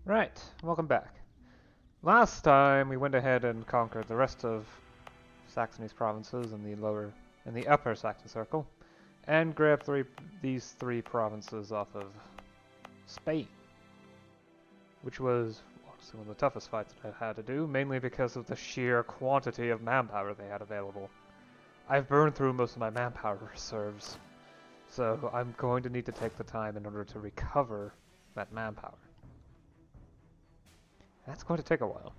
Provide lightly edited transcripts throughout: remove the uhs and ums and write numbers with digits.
Right, welcome back. Last time we went ahead and conquered the rest of Saxony's provinces in the upper Saxon circle, and grabbed these three provinces off of Spain, which was some of the toughest fights that I've had to do, mainly because of the sheer quantity of manpower they had available. I've burned through most of my manpower reserves, so I'm going to need to take the time in order to recover that manpower. That's going to take a while.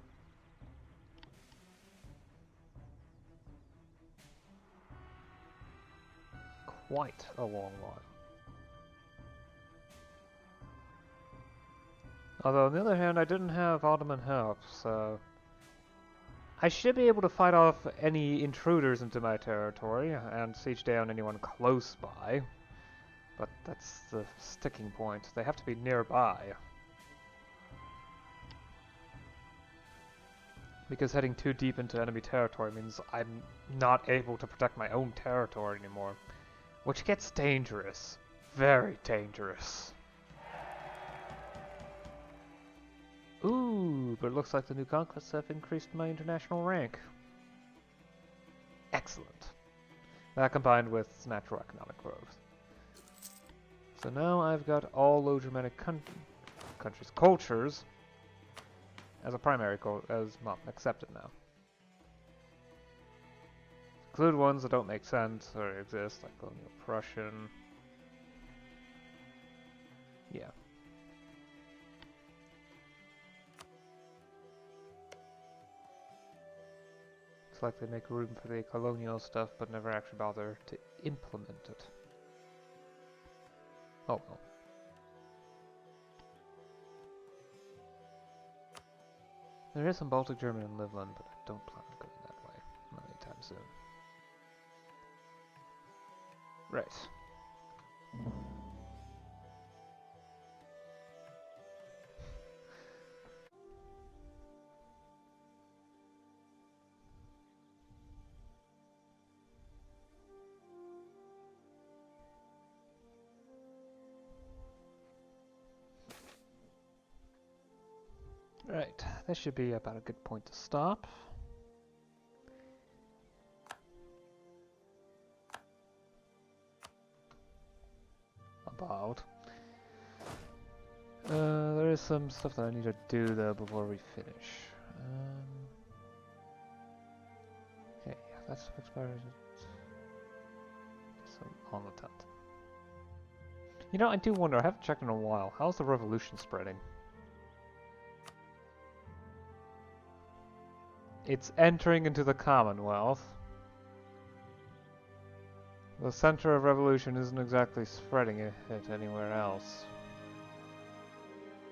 Quite a long while. Although, on the other hand, I didn't have Ottoman help, so I should be able to fight off any intruders into my territory and siege down anyone close by. But that's the sticking point. They have to be nearby. Because heading too deep into enemy territory means I'm not able to protect my own territory anymore. Which gets dangerous. Very dangerous. Ooh, but it looks like the new conquests have increased my international rank. Excellent. That combined with natural economic growth. So now I've got all Low Germanic countries' cultures as a primary accepted now. Include ones that don't make sense or exist, like colonial Prussian. Yeah. It's like they make room for the colonial stuff, but never actually bother to implement it. Oh well. There is some Baltic German in Livland, but I don't plan on going that way. Not anytime soon. Right. Right, this should be about a good point to stop. There is some stuff that I need to do though before we finish. Okay, yeah, that's expires on the 10th. You know, I do wonder, I haven't checked in a while, how's the revolution spreading? It's entering into the Commonwealth. The center of revolution isn't exactly spreading it anywhere else.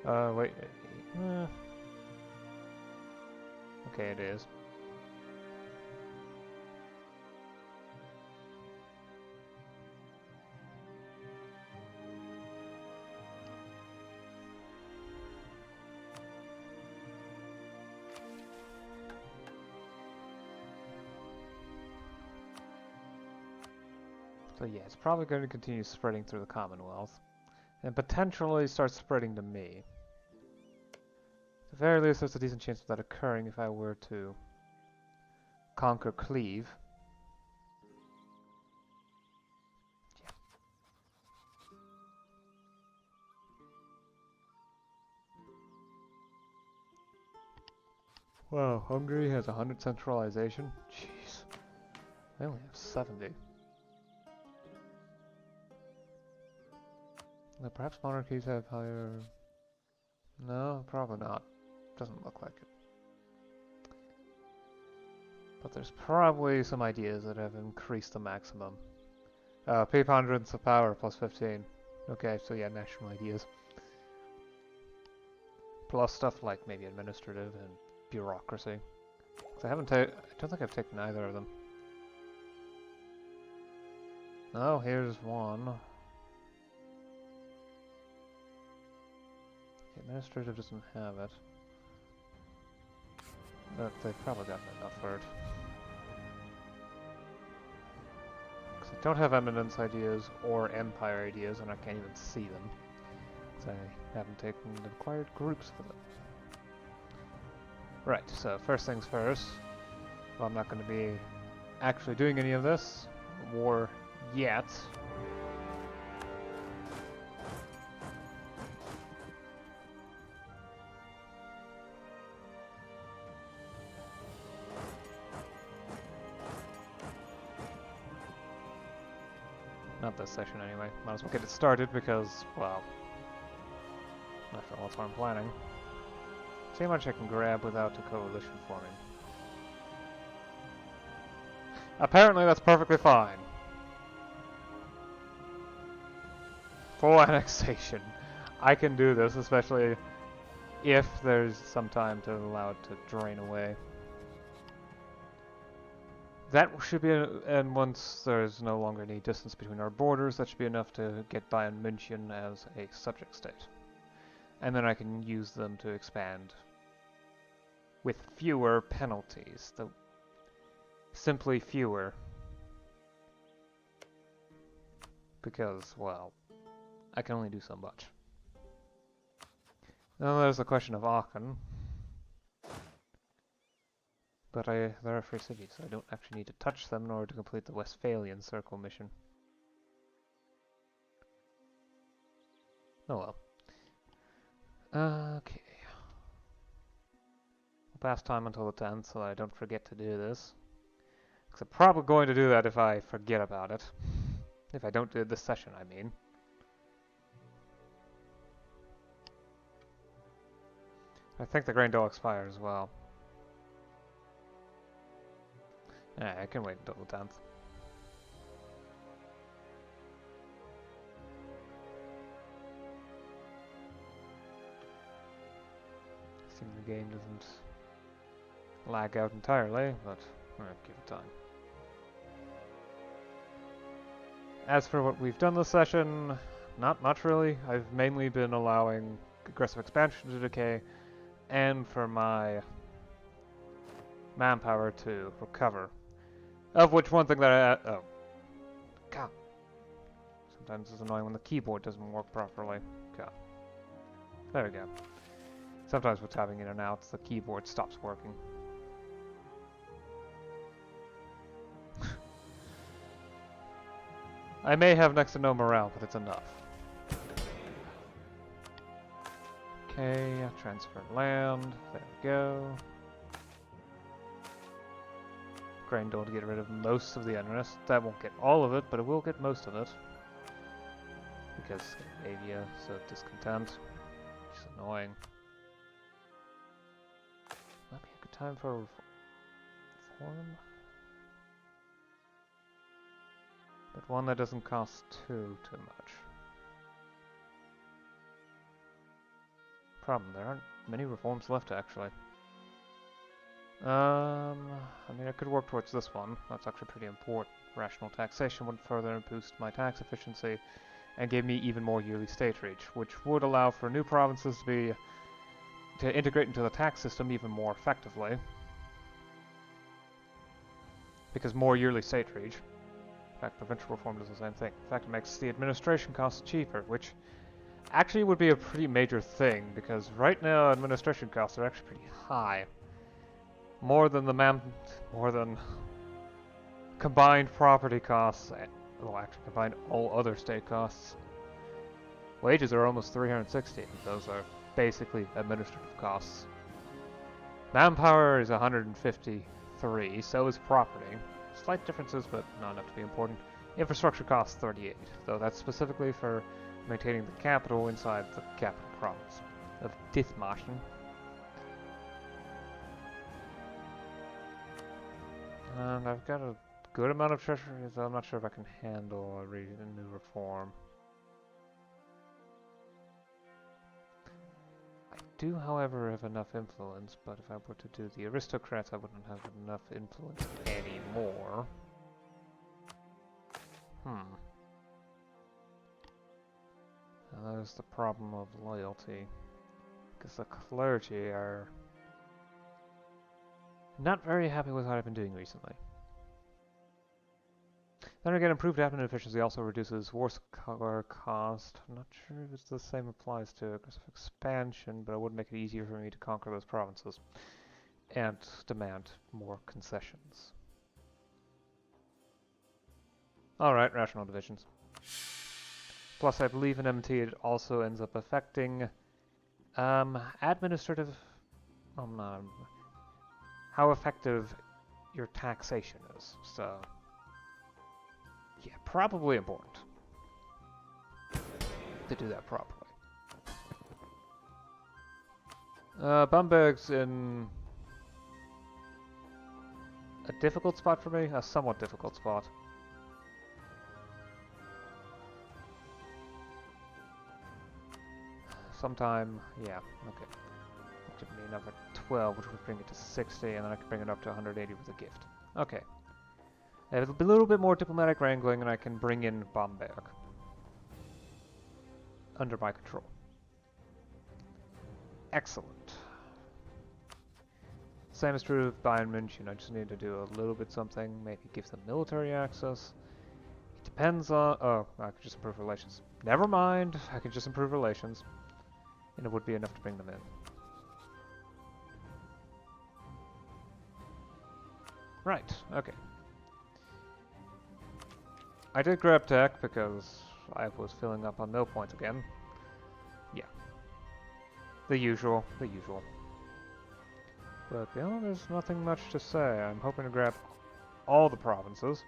Wait. Okay, it is. So yeah, it's probably going to continue spreading through the Commonwealth, and potentially start spreading to me. At the very least, there's a decent chance of that occurring if I were to conquer Cleve. Yeah. Wow, Hungary has 100 centralization? Jeez. I only have 70. Now, perhaps monarchies have higher... No, probably not. Doesn't look like it. But there's probably some ideas that have increased the maximum. Preponderance of power plus 15. Okay, so yeah, national ideas. Plus stuff like maybe administrative and bureaucracy. I don't think I've taken either of them. Oh, here's one. Administrative doesn't have it. But they've probably gotten enough for it. Because I don't have eminence ideas or empire ideas, and I can't even see them. Because I haven't taken the required groups for them. Right, so first things first. Well, I'm not going to be actually doing any of this war yet. Not this session anyway. Might as well get it started because, well, after all, that's what I'm planning. See how much I can grab without a coalition forming. Apparently that's perfectly fine. Full annexation. I can do this, especially if there's some time to allow it to drain away. That should be, and once there's no longer any distance between our borders, that should be enough to get Bayern München as a subject state. And then I can use them to expand with fewer penalties, though simply fewer. Because, well, I can only do so much. Now there's the question of Aachen. But there are free cities, so I don't actually need to touch them in order to complete the Westphalian Circle mission. Oh well. Okay. We'll pass time until the 10th so that I don't forget to do this. Because I'm probably going to do that if I forget about it. If I don't do this session, I mean. I think the grain will expire as well. Yeah, I can wait until the 10th. Assuming the game doesn't lag out entirely, but give it time. As for what we've done this session, not much really. I've mainly been allowing aggressive expansion to decay, and for my manpower to recover. Of which one thing that oh. God. Sometimes it's annoying when the keyboard doesn't work properly. God. There we go. Sometimes with tapping in and out, the keyboard stops working. I may have next to no morale, but it's enough. Okay, transfer land. There we go. Grain Dole to get rid of most of the unrest. That won't get all of it, but it will get most of it. Because Scandinavia is so discontent. Which is annoying. Might be a good time for a reform. But one that doesn't cost too much. Problem, there aren't many reforms left actually. I mean, I could work towards this one. That's actually pretty important. Rational taxation would further boost my tax efficiency and give me even more yearly state reach, which would allow for new provinces to integrate into the tax system even more effectively. Because more yearly state reach. In fact, provincial reform does the same thing. In fact, it makes the administration costs cheaper, which actually would be a pretty major thing, because right now administration costs are actually pretty high. More than combined property costs, well actually combined all other state costs. Wages are almost 360, those are basically administrative costs. Manpower is 153, so is property. Slight differences, but not enough to be important. Infrastructure costs 38, though that's specifically for maintaining the capital inside the capital province of Dithmarschen. And I've got a good amount of treasury, so I'm not sure if I can handle a new reform. I do, however, have enough influence, but if I were to do the aristocrats, I wouldn't have enough influence anymore. Now there's the problem of loyalty, because the clergy are not very happy with what I've been doing recently. Then again, improved admin efficiency also reduces war score cost. I'm not sure if it's the same applies to aggressive expansion, but it would make it easier for me to conquer those provinces. and demand more concessions. Alright, rational divisions. Plus, I believe in MT it also ends up affecting administrative... how effective your taxation is, so... yeah, probably important to do that properly. Bamberg's in a difficult spot for me, a somewhat difficult spot. Sometime, yeah, okay. Give me another 12, which would bring it to 60, and then I can bring it up to 180 with a gift. Okay. A little bit more diplomatic wrangling, and I can bring in Bamberg under my control. Excellent. Same is true of Bayern München. I just need to do a little bit something, maybe give them military access. It depends on... oh, I could just improve relations. Never mind, I can just improve relations. And it would be enough to bring them in. Right, okay. I did grab tech because I was filling up on mill points again. Yeah. The usual, the usual. But, you know, there's nothing much to say. I'm hoping to grab all the provinces.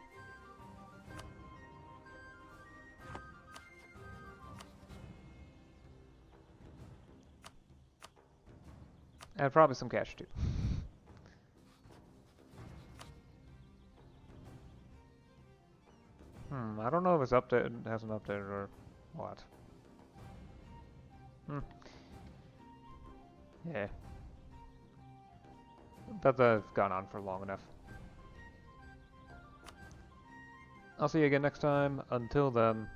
And probably some cash, too. I don't know if it's updated, hasn't updated, or what. Yeah. But that's gone on for long enough. I'll see you again next time. Until then,